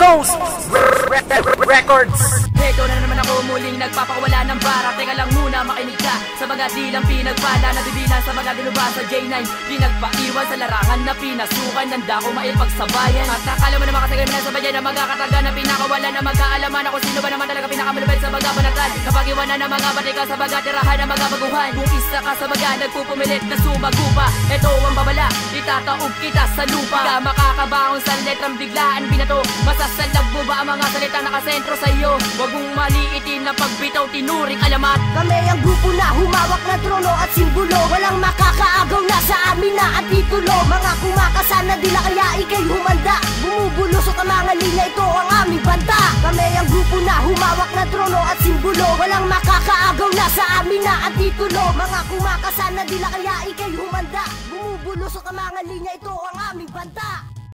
Stones Records. Heto na naman ako muling nagpapakawala ng bara. Teka lang muna, makinig ka sa mga di lang pinagpala na bibilan sa mga dinuba sa J9. Di nagpaiwan sa larangan na pinasukan, nanda ko maipagsabayan. At akala mo na makatagal na sabayan na magkakataga na pinakawala na magkaalaman ako sino ba naman talaga pinakamalupit sa mga banatan. Kapag iwanan na mga batay ka sa mga tirahan na mga baguhan, kung isa ka sa mga nagpupumilit na sumagupa, ito ang babala, itataob kita sa lupa. Ka makakabaon sa letrang biglaan binato, masasalag mo ba ang mga salita nakasentro sa iyo? Huwag mong maliitin na pagbitaw tinuring alamat. Kami ang grupo na humawak ng trono at simbolo, walang makakaagaw na sa amin na ang titulo. Mga kumakasana dila kaya ikay humanda, bumubulusok ang mga linya, ito ang aming banda. Kami ang grupo na humawak ng trono at simbolo, walang makakaagaw na sa amin na ang titulo. Mga kumakasana dila kaya ikay humanda, bumubulusok ang mga linya, ito ang aming banda.